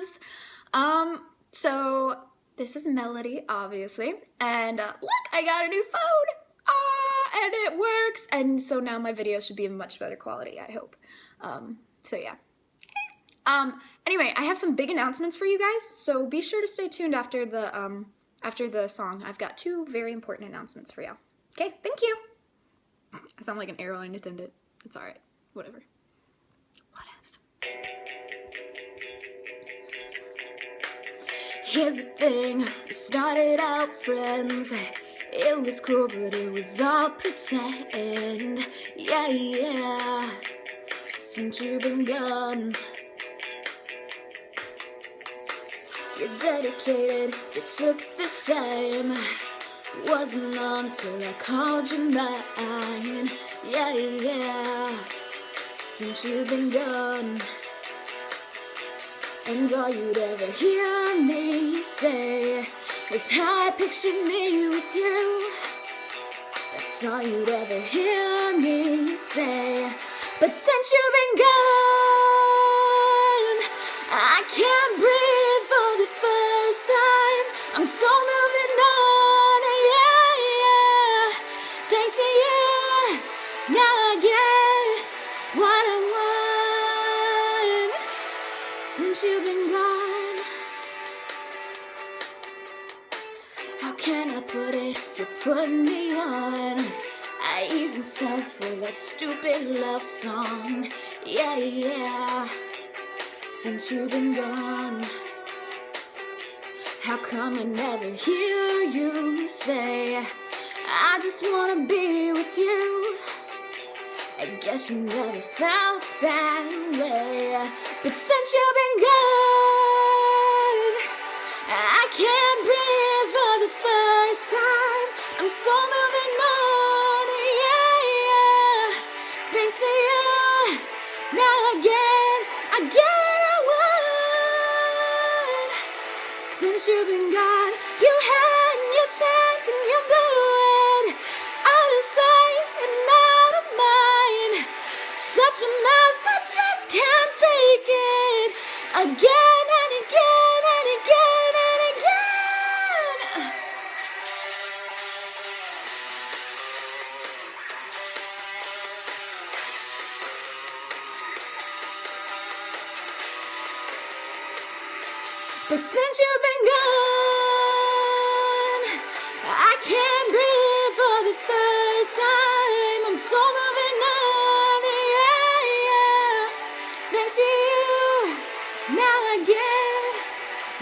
loves. So this is Melody, obviously, and look, I got a new phone, and it works, and so now my video should be of much better quality, I hope. So yeah. Anyway, I have some big announcements for you guys, so be sure to stay tuned after the song. I've got two very important announcements for y'all. Okay, thank you. I sound like an airline attendant. It's alright, whatever. What else? Here's the thing, we started out friends. It was cool, but it was all pretend. Yeah, yeah. Since you've been gone, you're dedicated, you took the time. Wasn't long till I called you mine. Yeah, yeah. Since you've been gone, and all you'd ever hear me say is how I pictured me with you. That's all you'd ever hear me say. But since you've been gone, I can't breathe for the first time. I'm so moving on, yeah, yeah. Thanks to you, now I get what I want. Since you've been gone, how can I put it? You put me on. I even fell for that stupid love song. Yeah, yeah. Since you've been gone, how come I never hear you say I just wanna be with you? I guess you never felt that way. But since you've been gone, I can't breathe for the first time. I'm so moving on, yeah, yeah. Thanks to you, now I get what I want. Since you've been gone, you had your chance and you blew it. Out of sight and out of mind. Such a mouth, I just can't take it. Again and again and again and again. But since you've been gone, I can't breathe for the first time. I'm so moving on, yeah, yeah. Thanks to you, now I get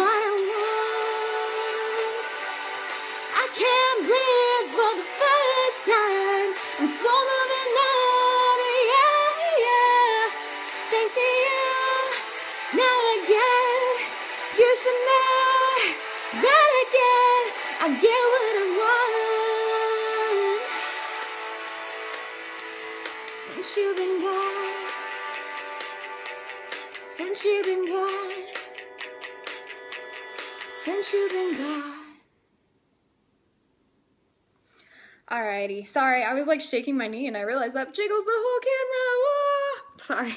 what I want. I can't breathe for the first time. I'm so moving on, yeah, yeah. Thanks to you, now I get. You should know that I get what I want. Since you've been gone, since you've been gone, since you've been gone. Alrighty, sorry, I was like shaking my knee and I realized that jiggles the whole camera. Sorry,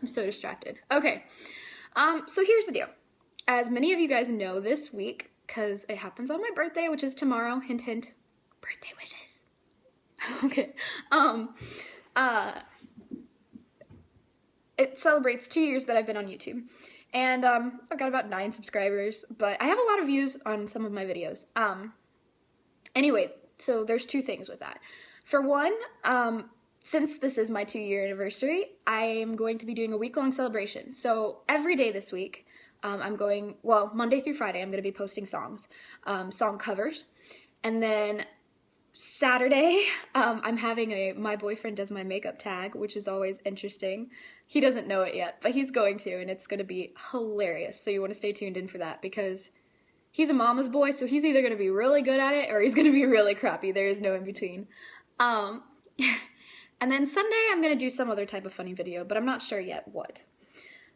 I'm so distracted. Okay, so here's the deal. As many of you guys know, this week, because it happens on my birthday, which is tomorrow, hint, hint, birthday wishes. Okay. It celebrates 2 years that I've been on YouTube. And I've got about 9 subscribers, but I have a lot of views on some of my videos. Anyway, so there's 2 things with that. For one, since this is my 2-year anniversary, I am going to be doing a week-long celebration. So every day this week, Monday through Friday, I'm going to be posting songs, song covers. And then Saturday, I'm having a My Boyfriend Does My Makeup tag, which is always interesting. He doesn't know it yet, but he's going to, and it's going to be hilarious. So you want to stay tuned in for that, because he's a mama's boy, so he's either going to be really good at it or he's going to be really crappy. There is no in between. And then Sunday, I'm going to do some other type of funny video, but I'm not sure yet what.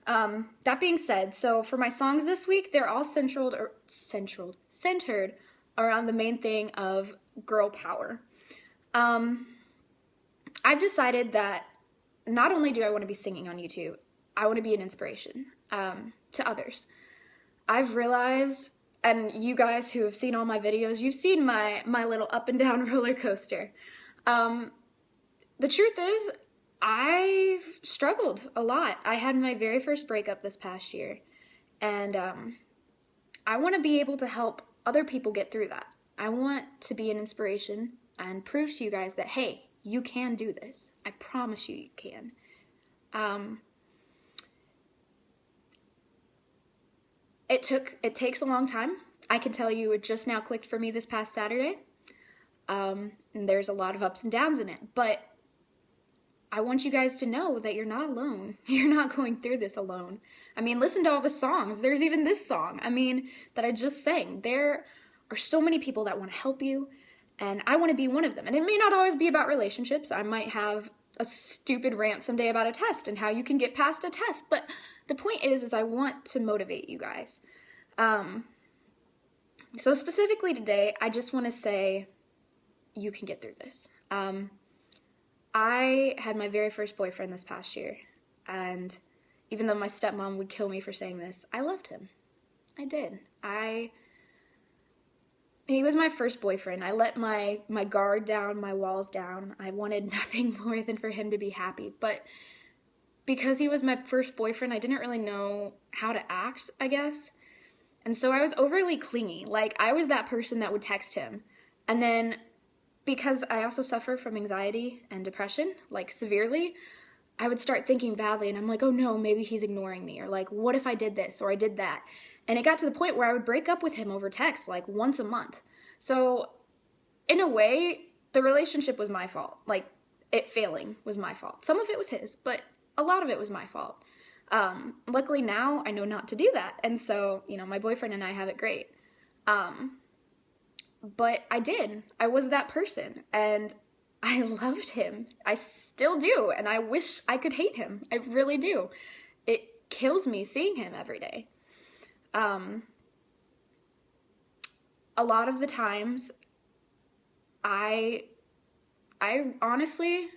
That being said, so for my songs this week, they're all centered around the main thing of girl power. I've decided that not only do I want to be singing on YouTube, I want to be an inspiration to others. I've realized, and you guys who have seen all my videos, you've seen my little up and down roller coaster. The truth is, I've struggled a lot. I had my very first breakup this past year, and I want to be able to help other people get through that. I want to be an inspiration and prove to you guys that, hey, you can do this. I promise you, you can. It takes a long time. I can tell you it just now clicked for me this past Saturday. And there's a lot of ups and downs in it, but I want you guys to know that you're not alone. You're not going through this alone. I mean, listen to all the songs. There's even this song, that I just sang. There are so many people that want to help you, and I want to be one of them. And it may not always be about relationships. I might have a stupid rant someday about a test and how you can get past a test. But the point is I want to motivate you guys. So specifically today, I just want to say you can get through this. I had my very first boyfriend this past year, and even though my stepmom would kill me for saying this, I loved him. I did. He was my first boyfriend. I let my guard down, my walls down. I wanted nothing more than for him to be happy, but because he was my first boyfriend, I didn't really know how to act, I guess, and so I was overly clingy. Like, I was that person that would text him, and then because I also suffer from anxiety and depression, like severely, I would start thinking badly, and I'm like, oh no, maybe he's ignoring me, or like, what if I did this, or I did that? And it got to the point where I would break up with him over text, like once a month. So in a way, the relationship was my fault. Like, it failing was my fault. Some of it was his, but a lot of it was my fault. Luckily now, I know not to do that, and so, my boyfriend and I have it great. But I did. I was that person, and I loved him. I still do, and I wish I could hate him. I really do. It kills me seeing him every day. A lot of the times, I honestly,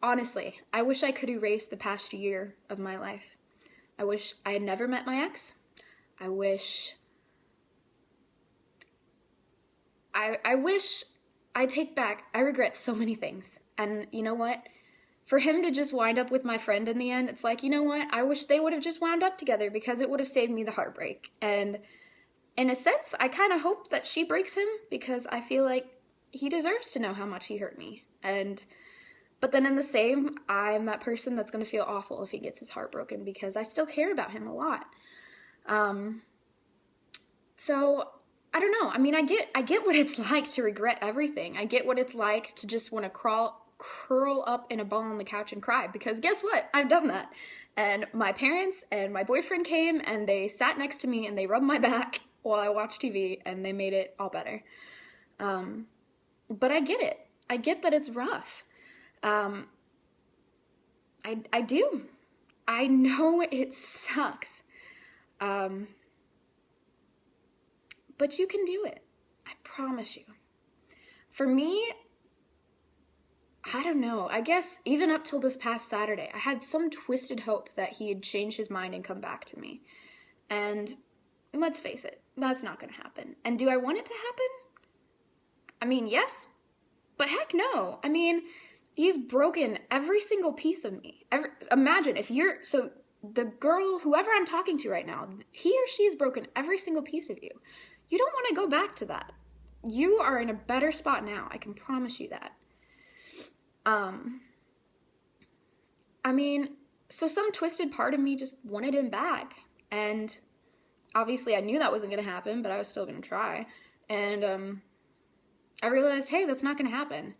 I wish I could erase the past year of my life. I wish I had never met my ex. I wish I take back, I regret so many things. And you know what? For him to just wind up with my friend in the end, it's like, you know what? I wish they would have just wound up together because it would have saved me the heartbreak. And in a sense, I kind of hope that she breaks him because I feel like he deserves to know how much he hurt me. But then in the same, I'm that person that's going to feel awful if he gets his heart broken because I still care about him a lot. So I don't know. I get what it's like to regret everything. I get what it's like to just want to curl up in a ball on the couch and cry because guess what? I've done that. And my parents and my boyfriend came and they sat next to me and they rubbed my back while I watched TV and they made it all better. But I get it. I get that it's rough. I do. I know it sucks. But you can do it. I promise you. For me, I don't know. I guess even up till this past Saturday, I had some twisted hope that he'd change his mind and come back to me. And let's face it, that's not going to happen. And do I want it to happen? Yes, but heck no. He's broken every single piece of me. Imagine if the girl, whoever I'm talking to right now, he or she's broken every single piece of you. You don't want to go back to that. You are in a better spot now. I can promise you that. So some twisted part of me just wanted him back. And obviously I knew that wasn't going to happen, but I was still going to try. And I realized, hey, that's not going to happen.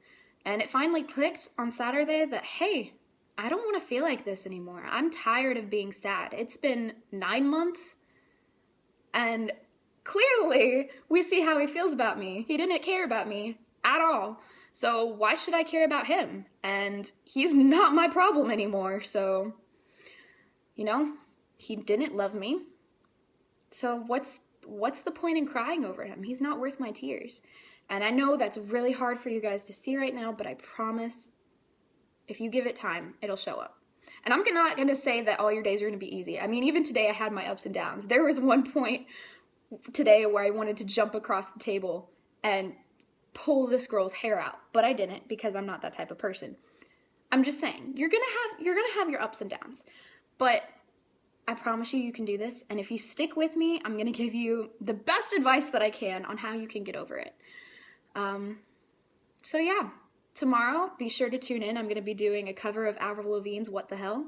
And it finally clicked on Saturday that, hey, I don't want to feel like this anymore. I'm tired of being sad. It's been 9 months, and clearly we see how he feels about me. He didn't care about me at all. So why should I care about him? And he's not my problem anymore. So, he didn't love me. So what's the point in crying over him? He's not worth my tears. And I know that's really hard for you guys to see right now, but I promise if you give it time, it'll show up. And I'm not gonna say that all your days are gonna be easy. I mean, even today I had my ups and downs. There was one point today where I wanted to jump across the table and pull this girl's hair out, but I didn't because I'm not that type of person. I'm just saying, you're gonna have your ups and downs, but I promise you can do this, and if you stick with me, I'm gonna give you the best advice that I can on how you can get over it. So yeah, tomorrow, be sure to tune in. I'm gonna be doing a cover of Avril Lavigne's What the Hell,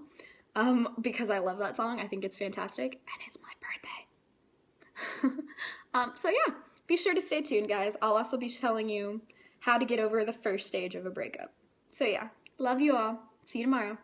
because I love that song. I think it's fantastic, and it's my birthday. So yeah, be sure to stay tuned, guys. I'll also be telling you how to get over the first stage of a breakup. So yeah, love you all. See you tomorrow.